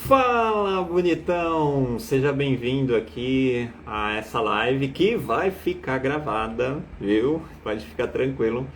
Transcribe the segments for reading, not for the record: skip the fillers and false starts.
Fala, bonitão! Seja bem-vindo aqui a essa live que vai ficar gravada, viu? Pode ficar tranquilo,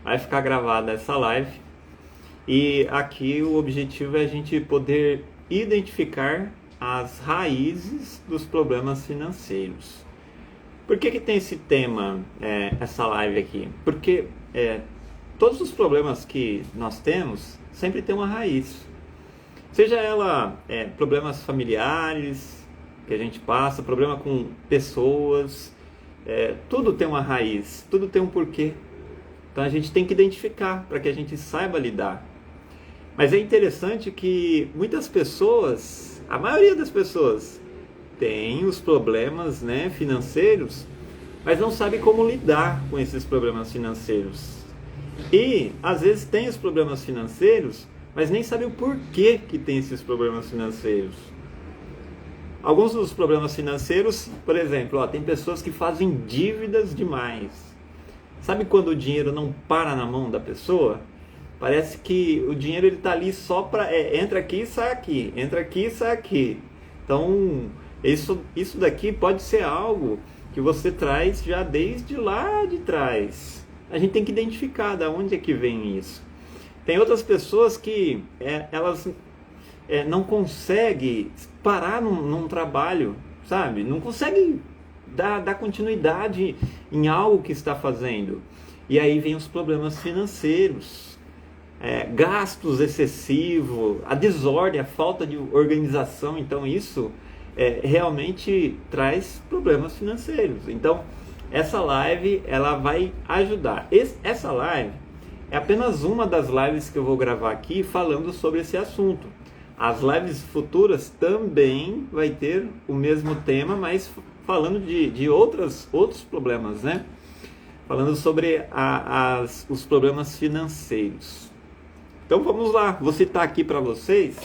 vai ficar gravada essa live. E aqui o objetivo é a gente poder identificar as raízes dos problemas financeiros. Por que tem esse tema, essa live aqui? Porque todos os problemas que nós temos sempre tem uma raiz. Seja ela problemas familiares que a gente passa, problema com pessoas, tudo tem uma raiz, tudo tem um porquê. Então a gente tem que identificar para que a gente saiba lidar. Mas é interessante que muitas pessoas, a maioria das pessoas, tem os problemas, financeiros, mas não sabe como lidar com esses problemas financeiros. E às vezes tem os problemas financeiros, mas nem sabe o porquê que tem esses problemas financeiros. Alguns dos problemas financeiros, por exemplo, tem pessoas que fazem dívidas demais. Sabe quando o dinheiro não para na mão da pessoa? Parece que o dinheiro está ali só para... entra aqui e sai aqui, entra aqui e sai aqui. Então, isso daqui pode ser algo que você traz já desde lá de trás. A gente tem que identificar de onde é que vem isso. Tem outras pessoas que elas não conseguem parar num trabalho, sabe? Não conseguem dar continuidade em algo que está fazendo. E aí vem os problemas financeiros, gastos excessivos, a desordem, a falta de organização. Então isso realmente traz problemas financeiros. Então essa live ela vai ajudar. Essa live é apenas uma das lives que eu vou gravar aqui falando sobre esse assunto. As lives futuras também vai ter o mesmo tema, mas falando de outros problemas, né? Falando sobre os problemas financeiros. Então vamos lá, vou citar aqui para vocês.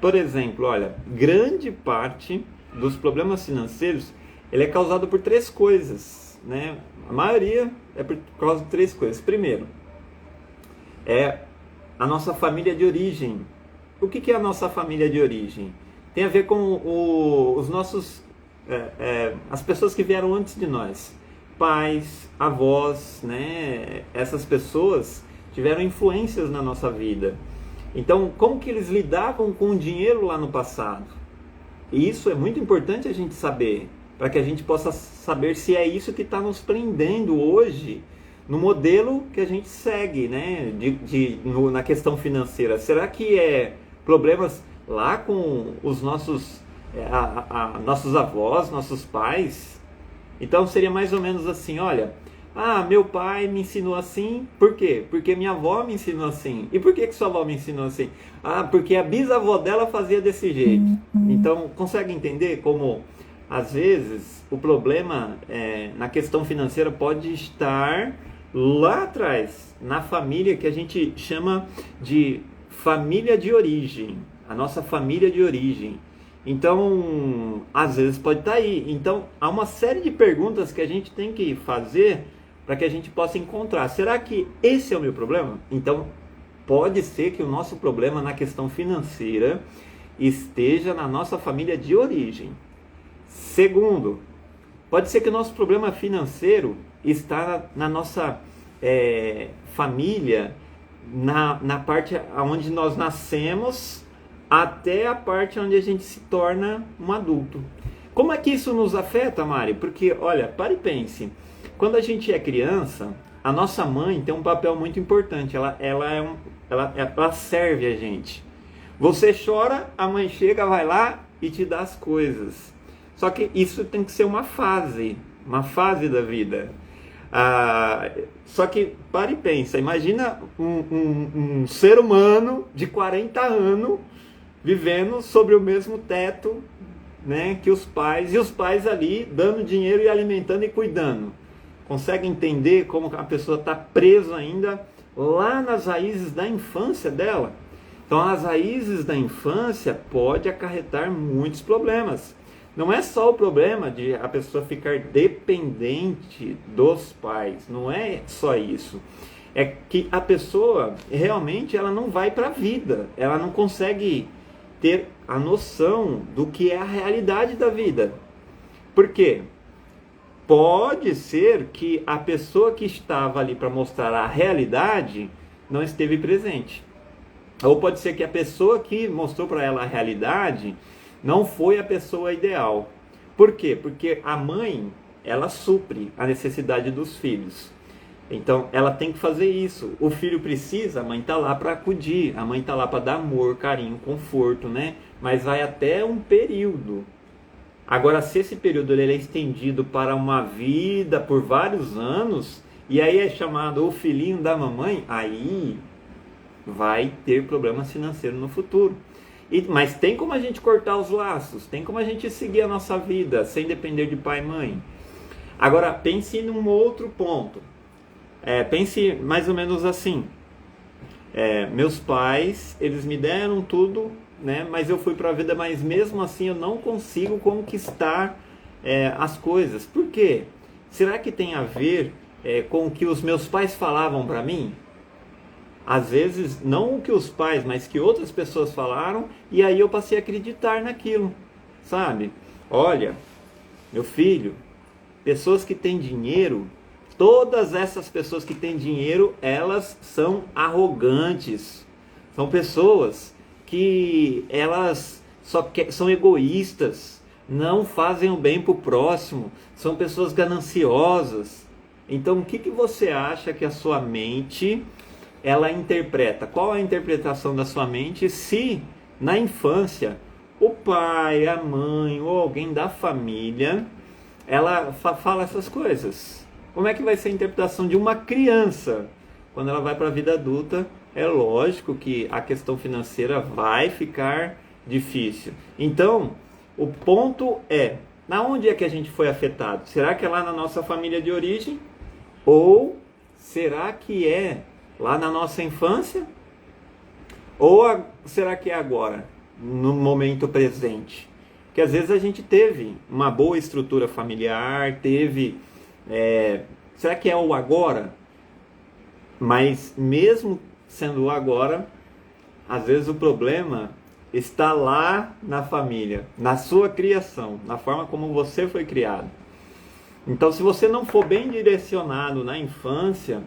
Por exemplo, olha, grande parte dos problemas financeiros ele é causado por três coisas, né? A maioria é por causa de três coisas. Primeiro, a nossa família de origem. O que é a nossa família de origem? Tem a ver com os nossos, as pessoas que vieram antes de nós. Pais, avós, né? Essas pessoas tiveram influências na nossa vida. Então, como que eles lidavam com o dinheiro lá no passado? E isso é muito importante a gente saber, para que a gente possa saber se é isso que está nos prendendo hoje no modelo que a gente segue, né, na questão financeira. Será que problemas lá com os nossos avós, nossos pais? Então seria mais ou menos assim, olha, meu pai me ensinou assim, por quê? Porque minha avó me ensinou assim. E por que sua avó me ensinou assim? Porque a bisavó dela fazia desse jeito. Então, consegue entender como, às vezes, o problema na questão financeira pode estar lá atrás, na família que a gente chama de família de origem, a nossa família de origem. Então, às vezes pode estar aí. Então, há uma série de perguntas que a gente tem que fazer para que a gente possa encontrar. Será que esse é o meu problema? Então, pode ser que o nosso problema na questão financeira esteja na nossa família de origem. Segundo, pode ser que o nosso problema financeiro está na nossa família, na parte onde nós nascemos, até a parte onde a gente se torna um adulto. Como é que isso nos afeta, Mari? Porque, olha, pare e pense. Quando a gente é criança, a nossa mãe tem um papel muito importante. Ela serve a gente. Você chora, a mãe chega, vai lá e te dá as coisas. Só que isso tem que ser uma fase da vida. Só que, para e pensa, imagina um ser humano de 40 anos vivendo sobre o mesmo teto, né, que os pais, e os pais ali dando dinheiro e alimentando e cuidando. Consegue entender como a pessoa está presa ainda lá nas raízes da infância dela? Então, as raízes da infância podem acarretar muitos problemas. Não é só o problema de a pessoa ficar dependente dos pais, não é só isso. É que a pessoa realmente ela não vai para a vida, ela não consegue ter a noção do que é a realidade da vida. Por quê? Pode ser que a pessoa que estava ali para mostrar a realidade não esteve presente. Ou pode ser que a pessoa que mostrou para ela a realidade não foi a pessoa ideal. Por quê? Porque a mãe, ela supre a necessidade dos filhos. Então, ela tem que fazer isso. O filho precisa, a mãe está lá para acudir, a mãe está lá para dar amor, carinho, conforto, né? Mas vai até um período. Agora, se esse período ele é estendido para uma vida por vários anos, e aí é chamado o filhinho da mamãe, aí vai ter problemas financeiros no futuro. Mas tem como a gente cortar os laços, tem como a gente seguir a nossa vida sem depender de pai e mãe. Agora, pense num outro ponto. Pense mais ou menos assim. Meus pais, eles me deram tudo, né? Mas eu fui para a vida, mas mesmo assim eu não consigo conquistar as coisas. Por quê? Será que tem a ver com o que os meus pais falavam para mim? Às vezes, não o que os pais, mas que outras pessoas falaram, e aí eu passei a acreditar naquilo, sabe? Olha, meu filho, pessoas que têm dinheiro, todas essas pessoas que têm dinheiro, elas são arrogantes. São pessoas que elas são egoístas, não fazem o bem para o próximo, são pessoas gananciosas. Então, o que você acha que a sua mente ela interpreta? Qual a interpretação da sua mente se na infância o pai, a mãe ou alguém da família ela fala essas coisas? Como é que vai ser a interpretação de uma criança quando ela vai para a vida adulta? É lógico que a questão financeira vai ficar difícil. Então, o ponto é, na onde é que a gente foi afetado? Será que é lá na nossa família de origem? Ou será que é lá na nossa infância? Ou será que é agora, no momento presente? Porque às vezes a gente teve uma boa estrutura familiar, será que é o agora? Mas mesmo sendo o agora, às vezes o problema está lá na família, na sua criação, na forma como você foi criado. Então, se você não for bem direcionado na infância,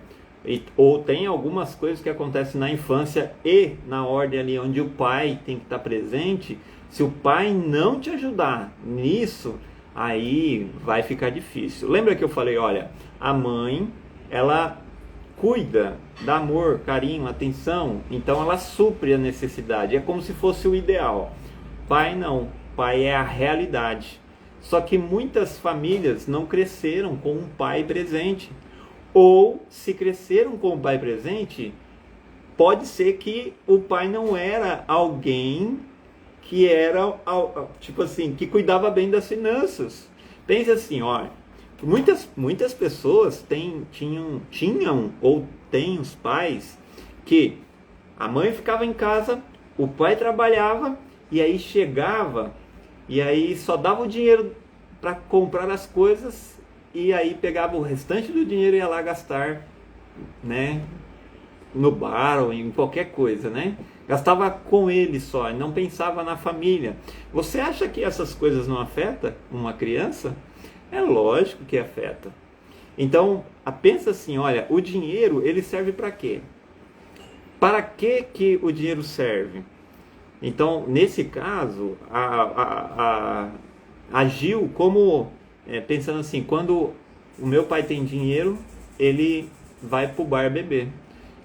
ou tem algumas coisas que acontecem na infância e na ordem ali onde o pai tem que estar presente, se o pai não te ajudar nisso, aí vai ficar difícil. Lembra que eu falei, olha, a mãe, ela cuida, dá amor, carinho, atenção, então ela supre a necessidade, é como se fosse o ideal. Pai não, pai é a realidade. Só que muitas famílias não cresceram com um pai presente. Ou, se cresceram com o pai presente, pode ser que o pai não era alguém que era, tipo assim, que cuidava bem das finanças. Pense assim, olha, muitas pessoas tinham ou têm os pais que a mãe ficava em casa, o pai trabalhava, e aí chegava, e aí só dava o dinheiro para comprar as coisas, e aí pegava o restante do dinheiro e ia lá gastar, né, no bar ou em qualquer coisa, né? Gastava com ele só, não pensava na família. Você acha que essas coisas não afetam uma criança? É lógico que afeta. Então, pensa assim, olha, o dinheiro, ele serve para quê? Para que o dinheiro serve? Então, nesse caso, agiu como, pensando assim, quando o meu pai tem dinheiro, ele vai pro bar beber.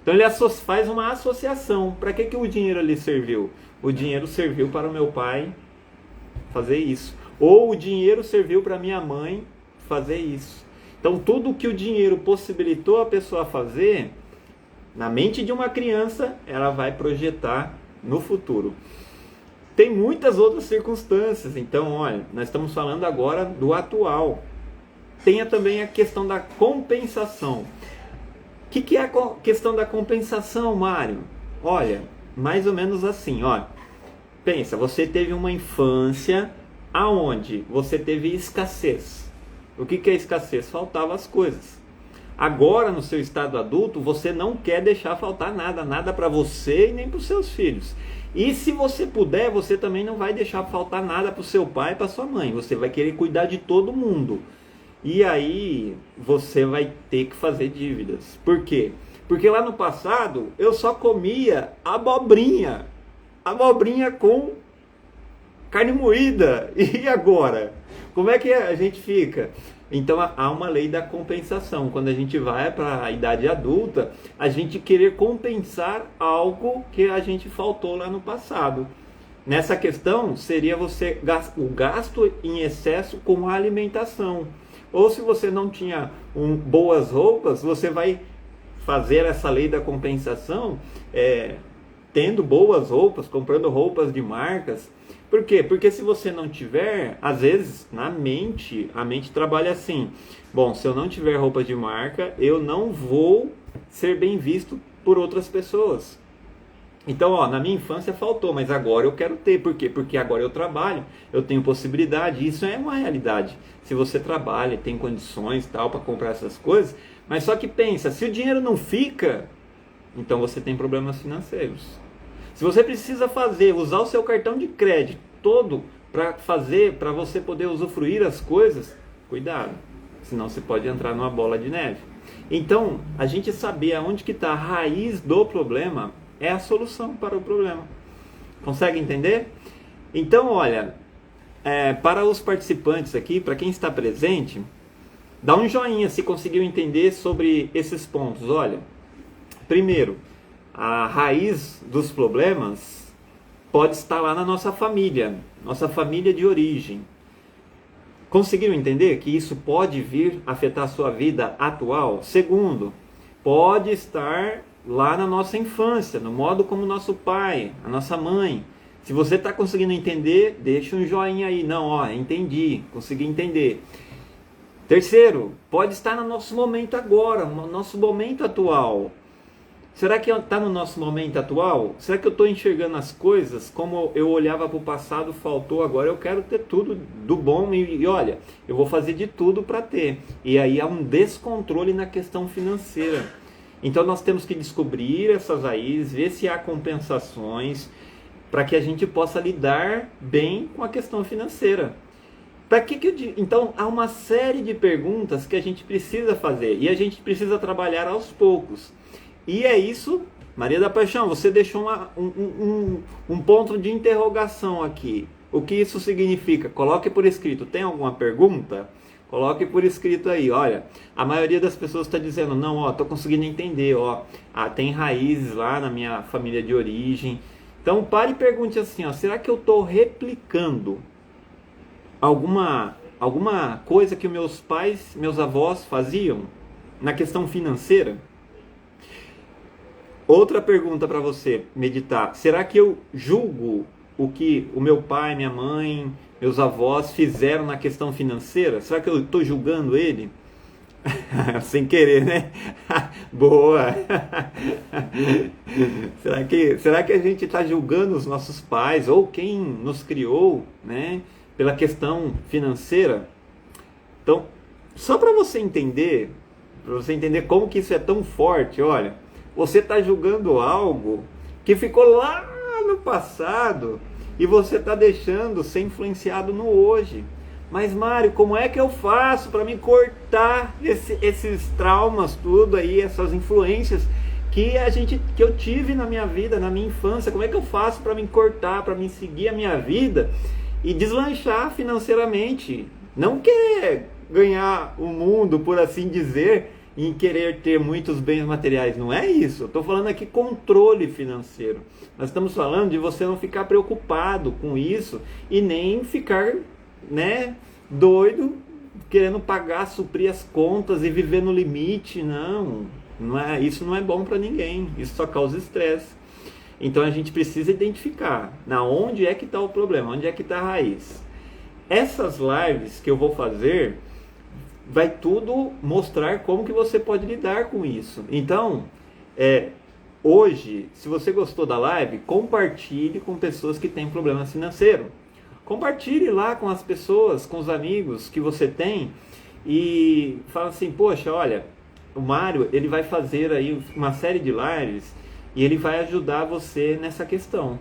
Então ele faz uma associação. Para que o dinheiro ali serviu? O dinheiro serviu para o meu pai fazer isso. Ou o dinheiro serviu para minha mãe fazer isso. Então tudo que o dinheiro possibilitou a pessoa fazer, na mente de uma criança, ela vai projetar no futuro. Tem muitas outras circunstâncias. Então, olha, nós estamos falando agora do atual. Tenha também a questão da compensação. O que é a questão da compensação, Mário? Olha, mais ou menos assim, ó. Pensa, você teve uma infância aonde você teve escassez. O que é escassez? Faltavam as coisas. Agora, no seu estado adulto, você não quer deixar faltar nada para você e nem para os seus filhos. E se você puder, você também não vai deixar faltar nada para o seu pai e para sua mãe. Você vai querer cuidar de todo mundo. E aí você vai ter que fazer dívidas. Por quê? Porque lá no passado eu só comia abobrinha. Abobrinha com carne moída. E agora? Como é que a gente fica? Então há uma lei da compensação. Quando a gente vai para a idade adulta, a gente querer compensar algo que a gente faltou lá no passado. Nessa questão, seria o gasto em excesso com a alimentação. Ou se você não tinha boas roupas, você vai fazer essa lei da compensação tendo boas roupas, comprando roupas de marcas. Por quê? Porque se você não tiver, às vezes, a mente trabalha assim. Bom, se eu não tiver roupa de marca, eu não vou ser bem visto por outras pessoas. Então, na minha infância faltou, mas agora eu quero ter. Por quê? Porque agora eu trabalho, eu tenho possibilidade. Isso é uma realidade. Se você trabalha, tem condições tal para comprar essas coisas, mas só que pensa, se o dinheiro não fica, então você tem problemas financeiros. Se você precisa usar o seu cartão de crédito todo para você poder usufruir as coisas, cuidado, senão você pode entrar numa bola de neve. Então, a gente saber aonde que está a raiz do problema é a solução para o problema. Consegue entender? Então, olha, para os participantes aqui, para quem está presente, dá um joinha se conseguiu entender sobre esses pontos. Olha, primeiro, a raiz dos problemas pode estar lá na nossa família de origem. Conseguiram entender que isso pode vir afetar a sua vida atual? Segundo, pode estar lá na nossa infância, no modo como nosso pai, a nossa mãe. Se você está conseguindo entender, deixa um joinha aí. Não, entendi, consegui entender. Terceiro, pode estar no nosso momento agora, no nosso momento atual. Será que está no nosso momento atual? Será que eu estou enxergando as coisas como eu olhava para o passado, faltou, agora eu quero ter tudo do bom e olha, eu vou fazer de tudo para ter. E aí há um descontrole na questão financeira. Então nós temos que descobrir essas raízes, ver se há compensações para que a gente possa lidar bem com a questão financeira. Então há uma série de perguntas que a gente precisa fazer e a gente precisa trabalhar aos poucos. E é isso, Maria da Paixão, você deixou um ponto de interrogação aqui. O que isso significa? Coloque por escrito. Tem alguma pergunta? Coloque por escrito aí. Olha, a maioria das pessoas está dizendo, não, estou conseguindo entender, tem raízes lá na minha família de origem. Então pare e pergunte assim, será que eu estou replicando alguma coisa que meus pais, meus avós faziam na questão financeira? Outra pergunta para você meditar. Será que eu julgo o que o meu pai, minha mãe, meus avós fizeram na questão financeira? Será que eu estou julgando ele? Sem querer, né? Boa! Será que a gente está julgando os nossos pais ou quem nos criou, né, pela questão financeira? Então, só para você entender como que isso é tão forte, olha, você está julgando algo que ficou lá no passado e você está deixando ser influenciado no hoje. Mas Mário, como é que eu faço para me cortar esses traumas tudo aí, essas influências que eu tive na minha vida, na minha infância? Como é que eu faço para me cortar, para me seguir a minha vida e deslanchar financeiramente? Não querer ganhar o mundo, por assim dizer, em querer ter muitos bens materiais, não é isso. Eu estou falando aqui controle financeiro. Nós estamos falando de você não ficar preocupado com isso e nem ficar, né, doido, querendo pagar, suprir as contas e viver no limite. Não é, isso não é bom para ninguém. Isso só causa estresse. Então a gente precisa identificar onde é que está o problema, onde é que está a raiz. Essas lives que eu vou fazer vai tudo mostrar como que você pode lidar com isso. Então, hoje, se você gostou da live, compartilhe com pessoas que têm problema financeiro. Compartilhe lá com as pessoas, com os amigos que você tem e fala assim, poxa, olha, o Mário, ele vai fazer aí uma série de lives e ele vai ajudar você nessa questão.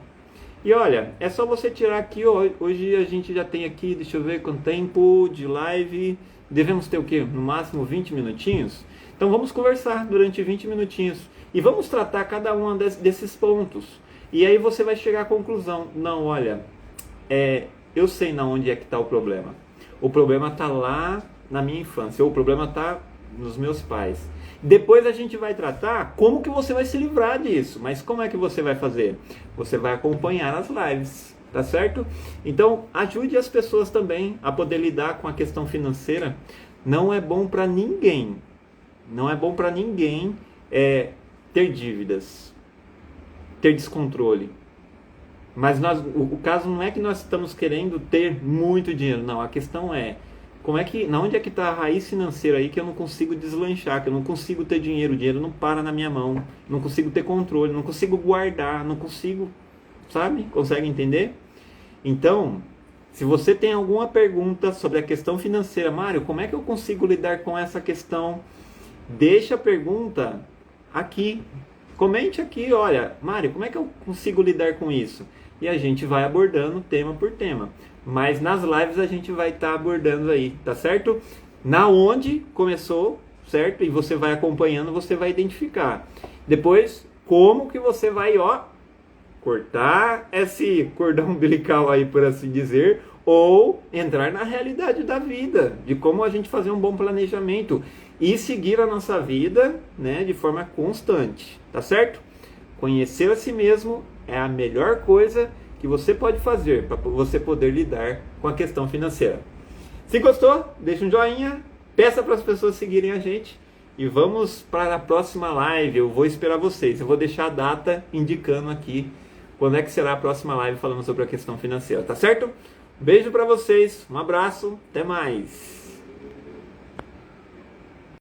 E olha, é só você tirar aqui, ó, hoje a gente já tem aqui, deixa eu ver quanto tempo de live, devemos ter o quê? No máximo 20 minutinhos? Então vamos conversar durante 20 minutinhos e vamos tratar cada um desses pontos. E aí você vai chegar à conclusão, não, olha, eu sei na onde é que está o problema. O problema está lá na minha infância, ou o problema está nos meus pais. Depois a gente vai tratar como que você vai se livrar disso. Mas como é que você vai fazer? Você vai acompanhar as lives, tá certo? Então ajude as pessoas também a poder lidar com a questão financeira. Não é bom para ninguém. Não é bom para ninguém ter dívidas, ter descontrole. Mas o caso não é que nós estamos querendo ter muito dinheiro, não. A questão é, onde é que está a raiz financeira aí que eu não consigo deslanchar, que eu não consigo ter dinheiro, o dinheiro não para na minha mão, não consigo ter controle, não consigo guardar, não consigo, sabe? Consegue entender? Então, se você tem alguma pergunta sobre a questão financeira, Mário, como é que eu consigo lidar com essa questão? Deixa a pergunta aqui. Comente aqui, olha, Mário, como é que eu consigo lidar com isso? E a gente vai abordando tema por tema. Mas nas lives a gente vai estar abordando aí, tá certo? Na onde começou, certo? E você vai acompanhando, você vai identificar. Depois, como que você vai, cortar esse cordão umbilical aí, por assim dizer, ou entrar na realidade da vida, de como a gente fazer um bom planejamento e seguir a nossa vida, né, de forma constante, tá certo? Conhecer a si mesmo é a melhor coisa que você pode fazer para você poder lidar com a questão financeira. Se gostou, deixa um joinha, peça para as pessoas seguirem a gente e vamos para a próxima live. Eu vou esperar vocês, eu vou deixar a data indicando aqui quando é que será a próxima live falando sobre a questão financeira, tá certo? Beijo para vocês, um abraço, até mais!